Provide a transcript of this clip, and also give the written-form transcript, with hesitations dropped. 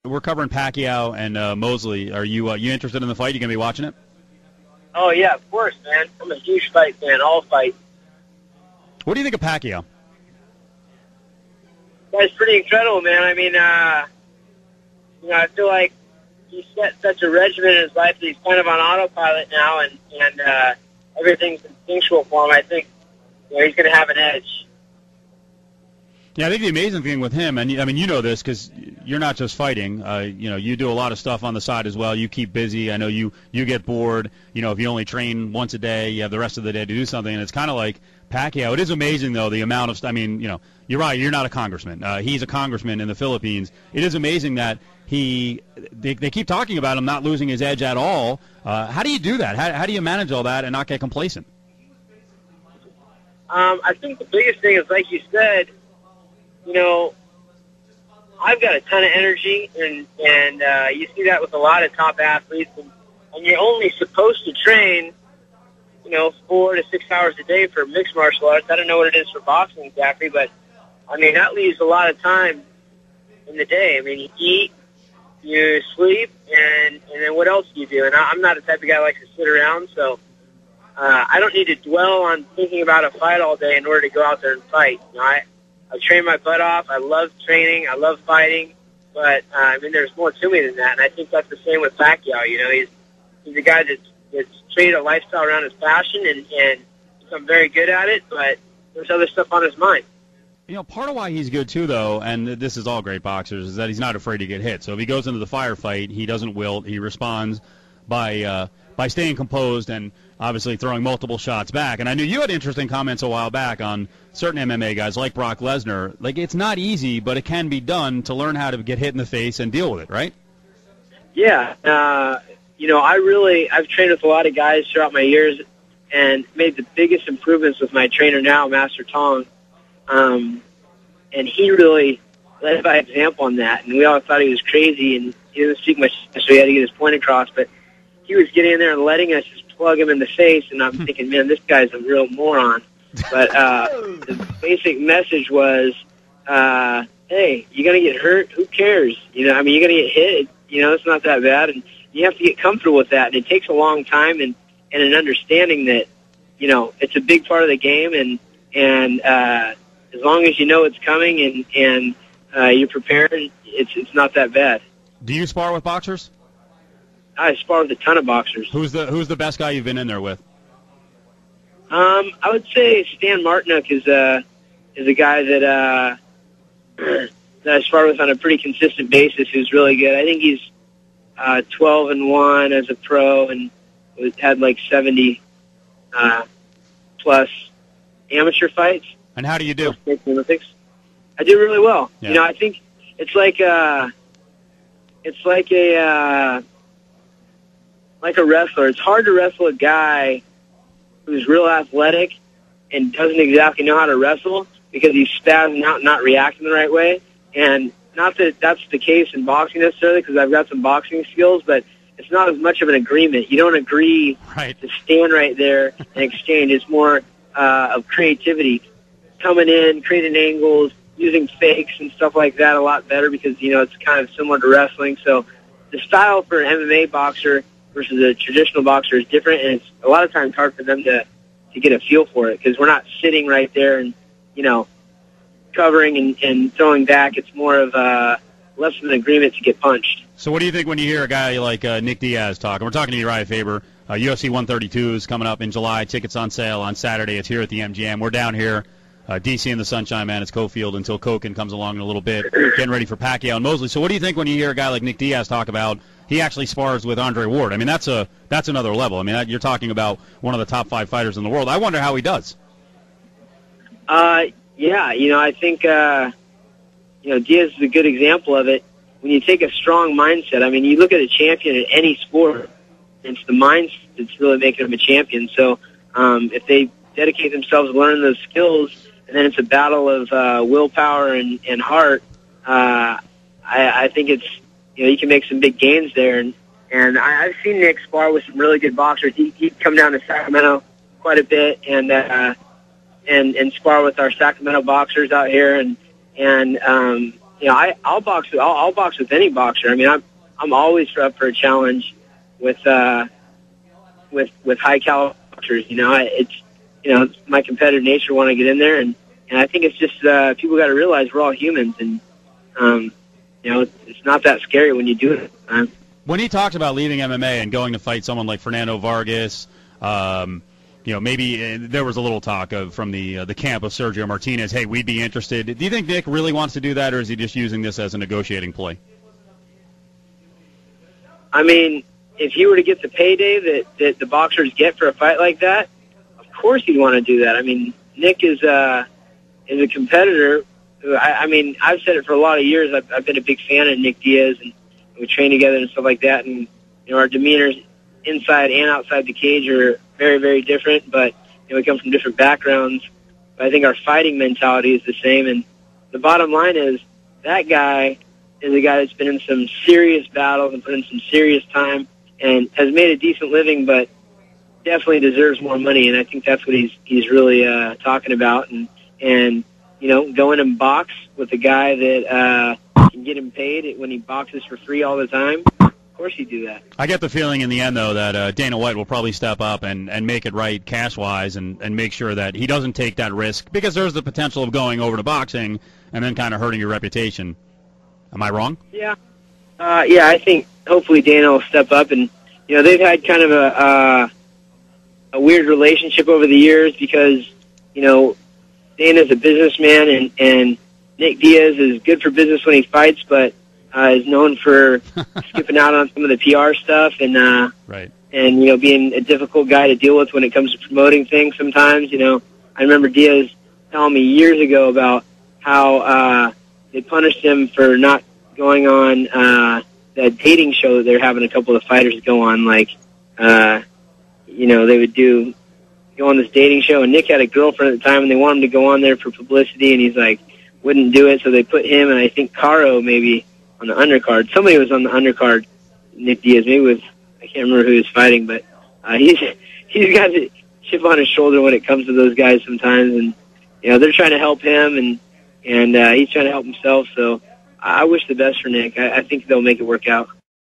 We're covering Pacquiao and Mosley. Are you interested in the fight? You gonna be watching it? Oh yeah, of course, man. I'm a huge fight fan. All fights. What do you think of Pacquiao? That's pretty incredible, man. I mean, I feel like he set such a regimen in his life that he's kind of on autopilot now, and everything's instinctual for him. I think he's going to have an edge. Yeah, I think the amazing thing with him, and I mean, you know this because you're not just fighting. You do a lot of stuff on the side as well. You keep busy. I know you get bored. If you only train once a day, you have the rest of the day to do something. And it's kind of like Pacquiao. It is amazing, though, the amount of. I mean, you're right. You're not a congressman. He's a congressman in the Philippines. It is amazing that they keep talking about him not losing his edge at all. How do you do that? How do you manage all that and not get complacent? I think the biggest thing is, like you said. I've got a ton of energy, and you see that with a lot of top athletes, and you're only supposed to train, 4 to 6 hours a day for mixed martial arts. I don't know what it is for boxing exactly, but, I mean, that leaves a lot of time in the day. I mean, you eat, you sleep, and then what else do you do? And I'm not the type of guy that likes to sit around, so I don't need to dwell on thinking about a fight all day in order to go out there and fight. I train my butt off. I love training. I love fighting. But, there's more to me than that. And I think that's the same with Pacquiao. He's a guy that's created a lifestyle around his passion and become very good at it. But there's other stuff on his mind. Part of why he's good, too, though, and this is all great boxers, is that he's not afraid to get hit. So if he goes into the firefight, he doesn't wilt. He responds by staying composed and obviously throwing multiple shots back. And I knew you had interesting comments a while back on certain MMA guys like Brock Lesnar. Like, it's not easy, but it can be done to learn how to get hit in the face and deal with it, right? Yeah. I've trained with a lot of guys throughout my years and made the biggest improvements with my trainer now, Master Tong. And he really led by example on that. And we all thought he was crazy, and he didn't speak much, so he had to get his point across. But he was getting in there and letting us just plug him in the face, and I'm thinking, man, this guy's a real moron. But the basic message was, hey, you're going to get hurt? Who cares? You're going to get hit. It's not that bad. And you have to get comfortable with that. And it takes a long time and an understanding that, it's a big part of the game. And as long as you know it's coming and you're prepared, it's not that bad. Do you spar with boxers? I spar with a ton of boxers. Who's the best guy you've been in there with? I would say Stan Martinook is a guy that I spar with on a pretty consistent basis. Who's really good. I think he's 12-1 as a pro and had like 70 plus amateur fights. And how do you do? Olympics. I do really well. Yeah. I think it's like a wrestler. It's hard to wrestle a guy who's real athletic and doesn't exactly know how to wrestle because he's spazzing out and not reacting the right way. And not that that's the case in boxing necessarily, because I've got some boxing skills, but it's not as much of an agreement. You don't agree to stand right there and exchange. It's more of creativity, coming in, creating angles, using fakes and stuff like that a lot better because, it's kind of similar to wrestling. So the style for an MMA boxer versus a traditional boxer is different, and it's a lot of times hard for them to get a feel for it because we're not sitting right there and, covering and throwing back. It's more of less of an agreement to get punched. So what do you think when you hear a guy like Nick Diaz talk? And we're talking to UrijahFaber. UFC 132 is coming up in July. Tickets on sale on Saturday. It's here at the MGM. We're down here, D.C. in the sunshine, man. It's Cofield until Koken comes along in a little bit, getting ready for Pacquiao and Mosley. So what do you think when you hear a guy like Nick Diaz talk about he actually spars with Andre Ward? I mean, that's another level. I mean, you're talking about one of the top 5 fighters in the world. I wonder how he does. Yeah, I think, Diaz is a good example of it. When you take a strong mindset, I mean, you look at a champion in any sport, it's the mindset that's really making them a champion. So if they dedicate themselves to learning those skills, and then it's a battle of willpower and heart, I think it's, you can make some big gains there. And I've seen Nick spar with some really good boxers. He'd come down to Sacramento quite a bit and spar with our Sacramento boxers out here. And I'll box with any boxer. I mean, I'm always up for a challenge with high caliber boxers. It's my competitive nature want to get in there, and I think it's just people got to realize we're all humans, and it's not that scary when you do it. When he talks about leaving MMA and going to fight someone like Fernando Vargas, maybe there was a little talk from the camp of Sergio Martinez. Hey, we'd be interested. Do you think Nick really wants to do that, or is he just using this as a negotiating play? I mean, if he were to get the payday that the boxers get for a fight like that, of course he'd want to do that. I mean, Nick is a competitor. I've said it for a lot of years. I've been a big fan of Nick Diaz, and we train together and stuff like that. And our demeanors inside and outside the cage are very, very different. But we come from different backgrounds. But I think our fighting mentality is the same. And the bottom line is that guy is a guy that's been in some serious battles and put in some serious time and has made a decent living, but definitely deserves more money. And I think that's what he's really talking about. And go in and box with a guy that can get him paid when he boxes for free all the time. Of course he'd do that. I get the feeling in the end, though, that Dana White will probably step up and make it right cash-wise and make sure that he doesn't take that risk, because there's the potential of going over to boxing and then kind of hurting your reputation. Am I wrong? Yeah. I think hopefully Dana will step up. And, they've had kind of a weird relationship over the years because, Dana's a businessman and Nick Diaz is good for business when he fights, but is known for skipping out on some of the PR stuff and right. And being a difficult guy to deal with when it comes to promoting things sometimes. I remember Diaz telling me years ago about how they punished him for not going on that dating show that they're having a couple of fighters go on. Like, they would go on this dating show, and Nick had a girlfriend at the time, and they wanted him to go on there for publicity, and he's like, wouldn't do it, so they put him and I think Caro maybe on the undercard. Somebody was on the undercard, Nick Diaz. Maybe it was, I can't remember who he was fighting, but he's got a chip on his shoulder when it comes to those guys sometimes, and they're trying to help him, and he's trying to help himself. So I wish the best for Nick. I think they'll make it work out.